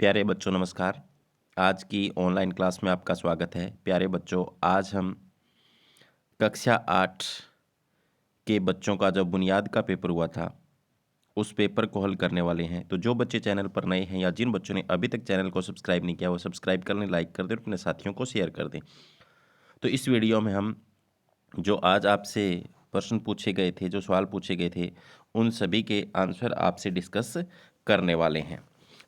प्यारे बच्चों नमस्कार। आज की ऑनलाइन क्लास में आपका स्वागत है। प्यारे बच्चों, आज हम कक्षा 8 के बच्चों का जो बुनियाद का पेपर हुआ था उस पेपर को हल करने वाले हैं। तो जो बच्चे चैनल पर नए हैं या जिन बच्चों ने अभी तक चैनल को सब्सक्राइब नहीं किया वो सब्सक्राइब कर लें, लाइक कर दें और अपने साथियों को शेयर कर दें। तो इस वीडियो में हम जो आज आपसे प्रश्न पूछे गए थे, जो सवाल पूछे गए थे, उन सभी के आंसर आपसे डिस्कस करने वाले हैं।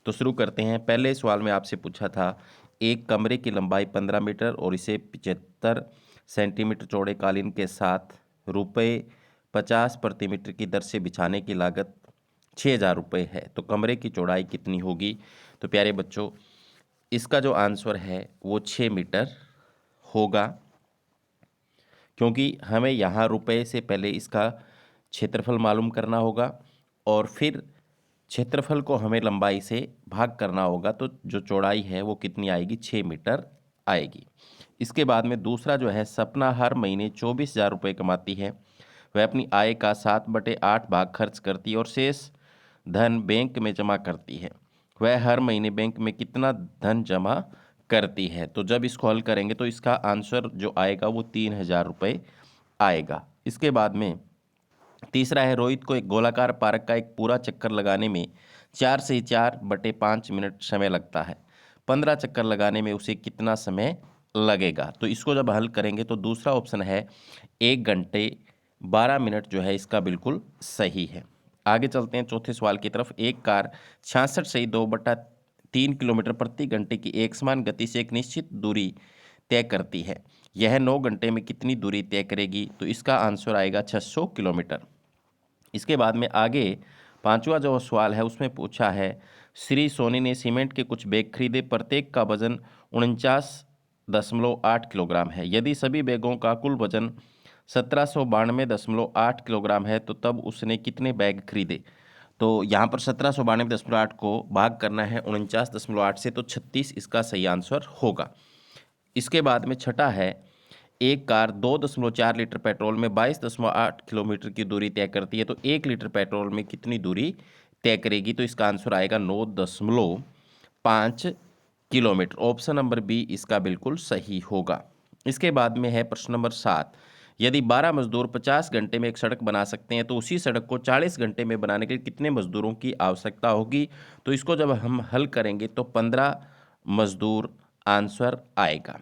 तो शुरू करते हैं। पहले सवाल में आपसे पूछा था, एक कमरे की लंबाई 15 मीटर और इसे 75 सेंटीमीटर चौड़े कालीन के साथ रुपये 50 प्रति मीटर की दर से बिछाने की लागत 6,000 रुपये है, तो कमरे की चौड़ाई कितनी होगी? तो प्यारे बच्चों, इसका जो आंसर है वो 6 मीटर होगा, क्योंकि हमें यहाँ रुपये से पहले इसका क्षेत्रफल मालूम करना होगा और फिर क्षेत्रफल को हमें लंबाई से भाग करना होगा, तो जो चौड़ाई है वो कितनी आएगी? 6 मीटर आएगी। इसके बाद में दूसरा जो है, सपना हर महीने 24,000 रुपये कमाती है। वह अपनी आय का 7/8 भाग खर्च करती है और शेष धन बैंक में जमा करती है। वह हर महीने बैंक में कितना धन जमा करती है? तो जब इसको हल करेंगे तो इसका आंसर जो आएगा वो 3,000 रुपये आएगा। इसके बाद में तीसरा है, रोहित को एक गोलाकार पार्क का एक पूरा चक्कर लगाने में 4 से 4/5 मिनट समय लगता है। 15 चक्कर लगाने में उसे कितना समय लगेगा? तो इसको जब हल करेंगे तो दूसरा ऑप्शन है 1 घंटे 12 मिनट जो है इसका बिल्कुल सही है। आगे चलते हैं चौथे सवाल की तरफ। एक कार 66 से 2/3 किलोमीटर प्रति घंटे की एक समान गति से एक निश्चित दूरी तय करती है। यह 9 घंटे में कितनी दूरी तय करेगी? तो इसका आंसर आएगा 600 किलोमीटर। इसके बाद में आगे पांचवा जो सवाल है उसमें पूछा है, श्री सोनी ने सीमेंट के कुछ बैग खरीदे, प्रत्येक का वजन 49.8 किलोग्राम है। यदि सभी बैगों का कुल वजन 1792.8 किलोग्राम है तो तब उसने कितने बैग खरीदे? तो यहाँ पर 1792.8 को भाग करना है 49.8 से, तो 36 इसका सही आंसर होगा। इसके बाद में छठा है, एक कार 2.4 लीटर पेट्रोल में 22.8 किलोमीटर की दूरी तय करती है, तो 1 लीटर पेट्रोल में कितनी दूरी तय करेगी? तो इसका आंसर आएगा 9.5 किलोमीटर। ऑप्शन नंबर बी इसका बिल्कुल सही होगा। इसके बाद में है प्रश्न नंबर 7, यदि 12 मजदूर 50 घंटे में एक सड़क बना सकते हैं तो उसी सड़क को 40 घंटे में बनाने के लिए कितने मजदूरों की आवश्यकता होगी? तो इसको जब हम हल करेंगे तो 15 मजदूर आंसर आएगा।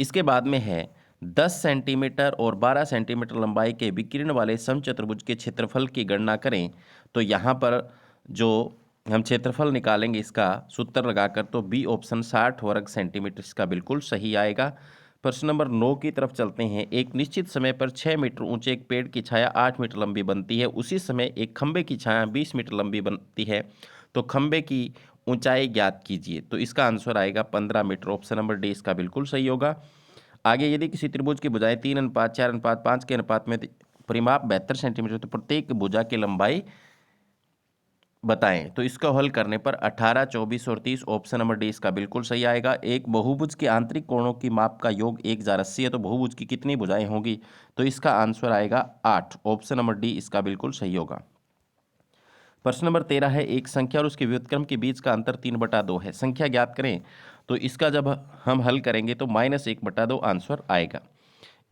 इसके बाद में है 10 सेंटीमीटर और 12 सेंटीमीटर लंबाई के विकीर्ण वाले समचतुर्भुज के क्षेत्रफल की गणना करें। तो यहाँ पर जो हम क्षेत्रफल निकालेंगे इसका सूत्र लगाकर, तो बी ऑप्शन 60 वर्ग सेंटीमीटर इसका बिल्कुल सही आएगा। प्रश्न नंबर 9 की तरफ चलते हैं। एक निश्चित समय पर 6 मीटर ऊंचे एक पेड़ की छाया 8 मीटर लंबी बनती है, उसी समय एक खंबे की छाया 20 मीटर लंबी बनती है, तो खंबे की ऊंचाई ज्ञात कीजिए। तो इसका आंसर आएगा 15 मीटर। ऑप्शन नंबर डी इसका बिल्कुल सही होगा। आगे, यदि किसी त्रिभुज की भुजाएं 3:4:5 के अनुपात में परिमाप 72 सेंटीमीटर, तो प्रत्येक भुजा की लंबाई बताएं। तो इसको हल करने पर 18, 24 और 30, ऑप्शन नंबर डी इसका बिल्कुल सही आएगा। एक बहुभुज के आंतरिक कोणों की माप का योग 1080 है, तो बहुभुज की कितनी भुजाएं होंगी? तो इसका आंसर आएगा 8, ऑप्शन नंबर डी इसका बिल्कुल सही होगा। प्रश्न नंबर 13 है, एक संख्या और उसके व्युत्क्रम के बीच का अंतर 3/2 है, संख्या ज्ञात करें। तो इसका जब हम हल करेंगे तो -1/2 आंसर आएगा।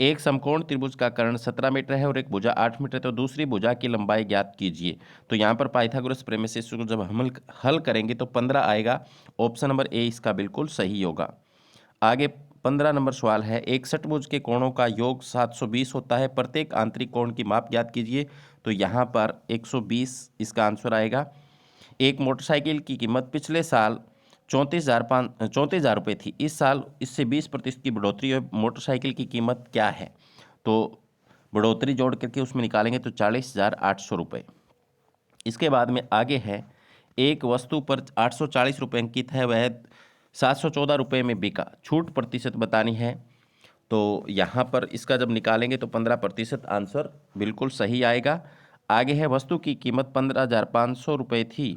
एक समकोण त्रिभुज का कर्ण 17 मीटर है और एक भुजा 8 मीटर है, तो दूसरी भुजा की लंबाई ज्ञात कीजिए। तो यहाँ पर पाइथागोरस प्रमेय से इसको जब हम हल करेंगे तो 15 आएगा। ऑप्शन नंबर ए इसका बिल्कुल सही होगा। आगे 15 नंबर सवाल है, एक षटभुज के कोणों का योग 720 होता है, प्रत्येक आंतरिक कोण की माप ज्ञात कीजिए। तो यहाँ पर 120 इसका आंसर आएगा। एक मोटरसाइकिल की कीमत पिछले साल 34,000 रुपये थी, इस साल इससे 20% की बढ़ोतरी है, मोटरसाइकिल की कीमत क्या है? तो बढ़ोतरी जोड़ करके उसमें निकालेंगे तो 40,800 रुपये। इसके बाद में आगे है, एक वस्तु पर 840 रुपये अंकित है, वह 714 रुपये में बिका, छूट प्रतिशत बतानी है। तो यहाँ पर इसका जब निकालेंगे तो 15% आंसर बिल्कुल सही आएगा। आगे है, वस्तु की कीमत 15,500 रुपये थी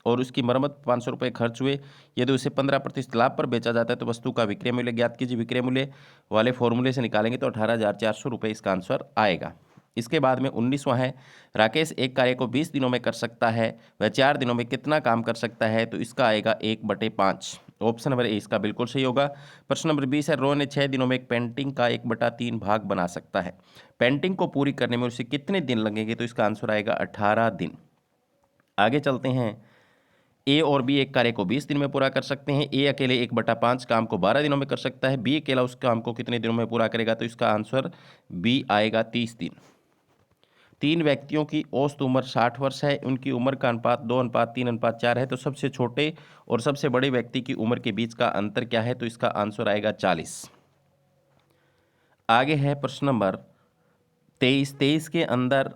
और उसकी मरम्मत 500 रुपये खर्च हुए, यदि उसे 15% लाभ पर बेचा जाता है तो वस्तु का विक्रय मूल्य ज्ञात कीजिए। विक्रय मूल्य वाले फॉर्मूले से निकालेंगे तो 18,400 रुपये इसका आंसर आएगा। इसके बाद में 19वां है, राकेश एक कार्य को 20 दिनों में कर सकता है, वह 4 दिनों में कितना काम कर सकता है? तो इसका आएगा 1/5। ऑप्शन नंबर ए इसका बिल्कुल सही होगा। प्रश्न नंबर 20 है, रोहन ने 6 दिनों में एक पेंटिंग का 1/3 भाग बना सकता है। पेंटिंग को पूरी करने में उसे कितने दिन लगेंगे? तो इसका आंसर आएगा 18 दिन। आगे चलते हैं, ए और बी एक कार्य को 20 दिन में पूरा कर सकते हैं। ए अकेले 1/5 काम को 12 दिनों में कर सकता है। बी अकेला उस काम को कितने दिनों में पूरा करेगा? तो इसका आंसर बी आएगा 30 दिन। 3 व्यक्तियों की औसत उम्र 60 वर्ष है, उनकी उम्र का अनुपात 2:3:4 है, तो सबसे छोटे और सबसे बड़े व्यक्ति की उम्र के बीच का अंतर क्या है? तो इसका आंसर आएगा 40। आगे है प्रश्न नंबर 23 के अंदर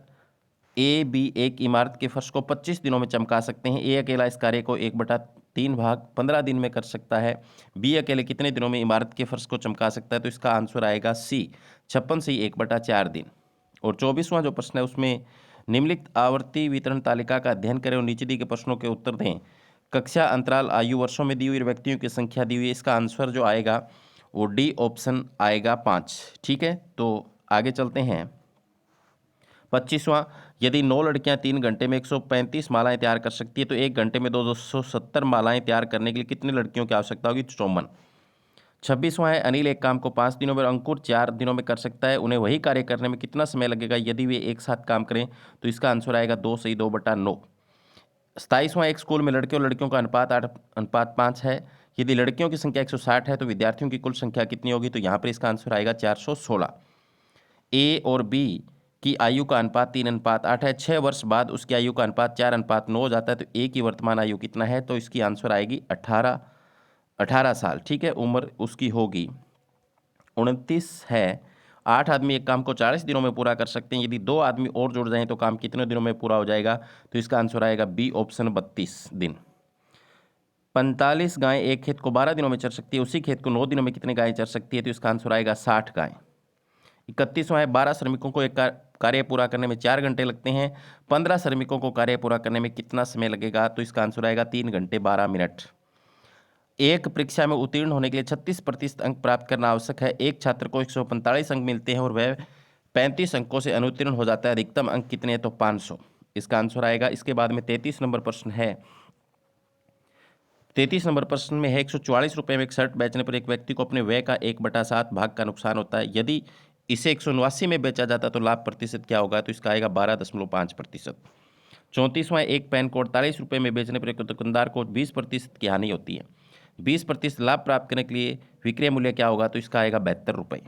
ए बी एक इमारत के फर्श को 25 दिनों में चमका सकते हैं। ए अकेला इस कार्य को 1/3 भाग 15 दिन में कर सकता है। बी अकेले कितने दिनों में इमारत के फर्श को चमका सकता है? तो इसका आंसर आएगा सी 56 से 1/4 दिन। और 24वां जो प्रश्न है उसमें निम्नलिखित आवर्ती वितरण तालिका का अध्ययन करें और नीचे दिए गए प्रश्नों के उत्तर दें। कक्षा अंतराल आयु वर्षों में दी हुई व्यक्तियों की संख्या दी हुई है। इसका आंसर जो आएगा वो डी ऑप्शन आएगा 5। ठीक है, तो आगे चलते हैं। 25वां, यदि 9 लड़कियां 3 घंटे में 135 मालाएं तैयार कर सकती है तो 1 घंटे में 270 मालाएं तैयार करने के लिए कितने लड़कियों की आवश्यकता होगी? 54। 26वां है, अनिल एक काम को 5 दिनों में और अंकुर 4 दिनों में कर सकता है, उन्हें वही कार्य करने में कितना समय लगेगा यदि वे एक साथ काम करें? तो इसका आंसर आएगा 2 सही 2/9। 27वां, एक स्कूल में लड़के और लड़कियों का अनुपात 8:5 है, यदि लड़कियों की संख्या 160 है तो विद्यार्थियों की कुल संख्या कितनी होगी? तो यहाँ पर इसका आंसर आएगा 416। ए और बी की आयु का अनुपात 3:8 है, 6 वर्ष बाद उसकी आयु का अनुपात 4:9 हो जाता है, तो ए की वर्तमान आयु कितना है? तो इसकी आंसर आएगी 18 साल। ठीक है, उम्र उसकी होगी। 29 है, 8 आदमी एक काम को 40 दिनों में पूरा कर सकते हैं, यदि 2 आदमी और जुड़ जाएं तो काम कितने दिनों में पूरा हो जाएगा? तो इसका आंसर आएगा बी ऑप्शन 32 दिन। 45 गायें एक खेत को 12 दिनों में चर सकती है, उसी खेत को 9 दिनों में कितने गायें चर सकती है? तो इसका आंसर आएगा 60 गायें। 31वां है, 12 श्रमिकों को एक कार्य पूरा करने में 4 घंटे लगते हैं, 15 श्रमिकों को कार्य पूरा करने में कितना समय लगेगा? तो इसका आंसर आएगा 3 घंटे 12 मिनट। एक परीक्षा में उत्तीर्ण होने के लिए 36% अंक प्राप्त करना आवश्यक है। एक छात्र को 145 अंक मिलते हैं और वह 35 अंकों से अनुत्तीर्ण हो जाता है, अधिकतम अंक कितने हैं? तो 500। इसका आंसर आएगा। इसके बाद में 33 नंबर प्रश्न है। 33 नंबर प्रश्न में है, 144 रुपये में एक शर्ट बेचने पर एक व्यक्ति को अपने व्यय का 1/7 भाग का नुकसान होता है, यदि इसे 179 में बेचा जाता तो लाभ प्रतिशत क्या होगा? तो इसका आएगा 12.5%। 34वां, एक पेन को 48 रुपये में बेचने पर एक दुकानदार को 20% की हानि होती है, 20% लाभ प्राप्त करने के लिए विक्रय मूल्य क्या होगा? तो इसका आएगा 72 रुपये।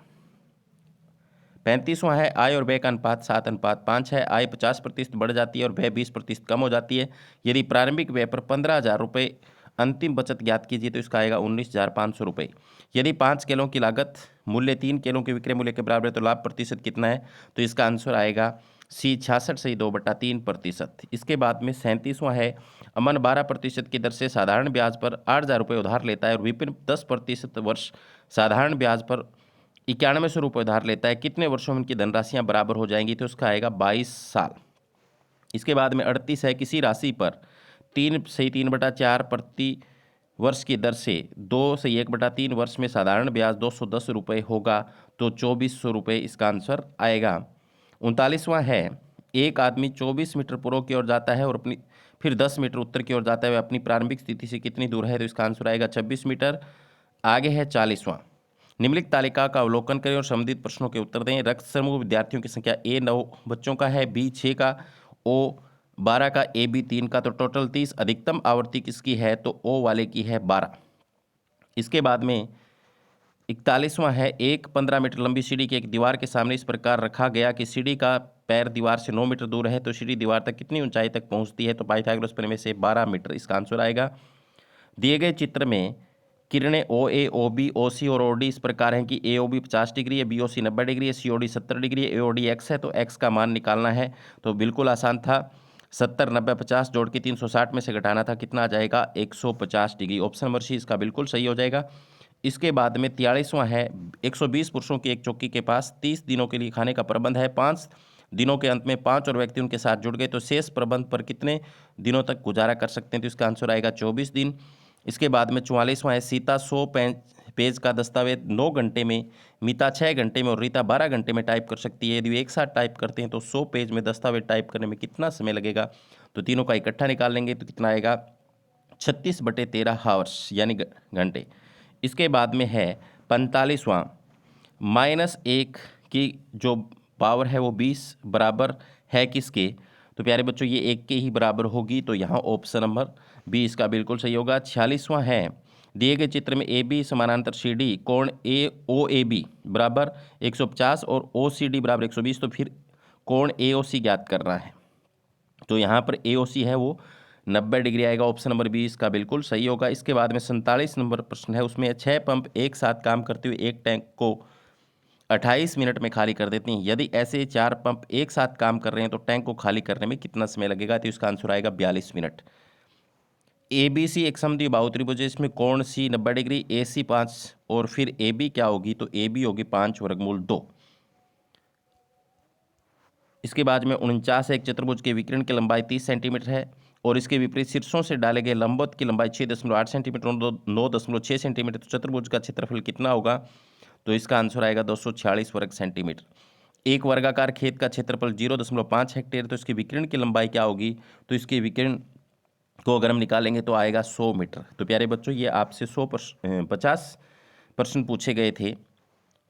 35वां है, आय और व्यय का अनुपात 7:5 है, आय 50% बढ़ जाती है और व्यय 20% कम हो जाती है, यदि प्रारंभिक व्यय पर 15,000 रुपये अंतिम बचत ज्ञात कीजिए तो इसका आएगा 19,500 रुपये। यदि 5 केलों की लागत मूल्य 3 केलों के विक्रय मूल्य के बराबर है तो लाभ प्रतिशत कितना है? तो इसका आंसर आएगा सी 66 से 2/3%। इसके बाद में 37वां है, अमन 12% की दर से साधारण ब्याज पर 8,000 रुपये उधार लेता है और विपिन 10% वर्ष साधारण ब्याज पर 9100 रुपये उधार लेता है, कितने वर्षों में इनकी धनराशियाँ बराबर हो जाएंगी? तो उसका आएगा 22 साल। इसके बाद में 38 है, किसी राशि पर 3 से 3/4 प्रति वर्ष की दर से 2 से 1/3 वर्ष में साधारण ब्याज 210 रुपये होगा, तो 2400 रुपये इसका आंसर आएगा। 39वां है, एक आदमी 24 मीटर पूर्व की ओर जाता है और फिर 10 मीटर उत्तर की ओर जाता है, वह अपनी प्रारंभिक स्थिति से कितनी दूर है? तो इसका आंसर आएगा 26 मीटर। आगे है 40वां, निम्नलिखित तालिका का अवलोकन करें और संबंधित प्रश्नों के उत्तर दें। रक्त समूह विद्यार्थियों की संख्या ए 9 बच्चों का है, बी 6 का, ओ 12 का, ए बी 3 का, तो टोटल 30। अधिकतम आवृत्ति किसकी है? तो ओ वाले की है 12। इसके बाद में 41वां है, एक 15 मीटर लंबी सीढ़ी की एक दीवार के सामने इस प्रकार रखा गया कि सीढ़ी का पैर दीवार से 9 मीटर दूर है, तो सीढ़ी दीवार तक कितनी ऊंचाई तक पहुंचती है? तो पाइथागोरस प्रमेय से 12 मीटर इसका आंसर आएगा। दिए गए चित्र में किरणें ओ ए, ओ बी, ओ सी और ओ डी इस प्रकार हैं कि ए ओ बी 50 डिग्री है, बी ओ सी 90 डिग्री है, सी ओ डी 70 डिग्री है, ए ओ डी एक्स है, तो एक्स का मान निकालना है। तो बिल्कुल आसान था, 70 90 50 जोड़ के 360 में से घटाना था, कितना आ जाएगा? 150 डिग्री। ऑप्शन नंबर सी इसका बिल्कुल सही हो जाएगा। इसके बाद में 43वां है, 120 पुरुषों की एक चौकी के पास 30 दिनों के लिए खाने का प्रबंध है, 5 दिनों के अंत में 5 और व्यक्ति उनके साथ जुड़ गए, तो शेष प्रबंध पर कितने दिनों तक गुजारा कर सकते हैं? तो इसका आंसर आएगा 24 दिन। इसके बाद में 44वां है, सीता पेज का दस्तावेज 9 घंटे में, मीता 6 घंटे में और रीता 12 घंटे में टाइप कर सकती है। यदि वे एक साथ टाइप करते हैं तो 100 पेज में दस्तावेज टाइप करने में कितना समय लगेगा? तो तीनों का इकट्ठा निकाल लेंगे तो कितना आएगा? 36/13 हावर्स यानी घंटे। इसके बाद में है 45वां, -1 की जो पावर है वो 20 बराबर है किसके? तो प्यारे बच्चों ये 1 के ही बराबर होगी, तो यहाँ ऑप्शन नंबर बी इसका बिल्कुल सही होगा। 46वां है, दिए गए चित्र में ए बी समानांतर सी डी, कोण ए ओ ए बी बराबर 150 और ओ सी डी बराबर 120, तो फिर कोण ए ओ सी ज्ञात करना है। तो यहाँ पर ए ओ सी है वो 90 डिग्री आएगा। ऑप्शन नंबर बी इसका बिल्कुल सही होगा। इसके बाद में 47 नंबर प्रश्न है, उसमें 6 पंप एक साथ काम करते हुए एक टैंक को 28 मिनट में खाली कर देती हैं। यदि ऐसे 4 पंप एक साथ काम कर रहे हैं तो टैंक को खाली करने में कितना समय लगेगा? तो इसका आंसर आएगा 42 मिनट। ए बी सी एक समद्विबाहु बाहु त्रिभुज है, इसमें कोण सी 90 डिग्री, ए सी 5 और फिर ए बी क्या होगी? तो ए बी होगी 5/2। इसके बाद में 49 एक चतुर्भुज के विकर्ण की लंबाई 30 सेंटीमीटर है और इसके विपरीत शीर्षों से डाले गए लंबवत की लंबाई 6.8 सेंटीमीटर और 9.6 सेंटीमीटर। तो चतुर्भुज का क्षेत्रफल कितना होगा? तो इसका आंसर आएगा 246 वर्ग सेंटीमीटर। एक वर्गाकार खेत का क्षेत्रफल 0.5 हेक्टेयर, तो इसकी विकिरण की लंबाई क्या होगी? तो इसके विकिरण को अगर हम निकालेंगे तो आएगा 100 मीटर। तो प्यारे बच्चों ये आपसे 50 प्रश्न पूछे गए थे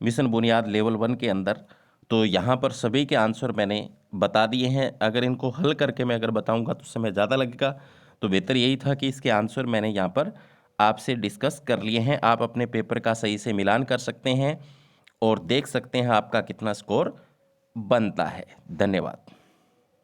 मिशन बुनियाद लेवल 1 के अंदर। तो यहाँ पर सभी के आंसर मैंने बता दिए हैं। अगर इनको हल करके मैं अगर बताऊँगा तो समय ज़्यादा लगेगा, तो बेहतर यही था कि इसके आंसर मैंने यहाँ पर आपसे डिस्कस कर लिए हैं। आप अपने पेपर का सही से मिलान कर सकते हैं और देख सकते हैं आपका कितना स्कोर बनता है। धन्यवाद।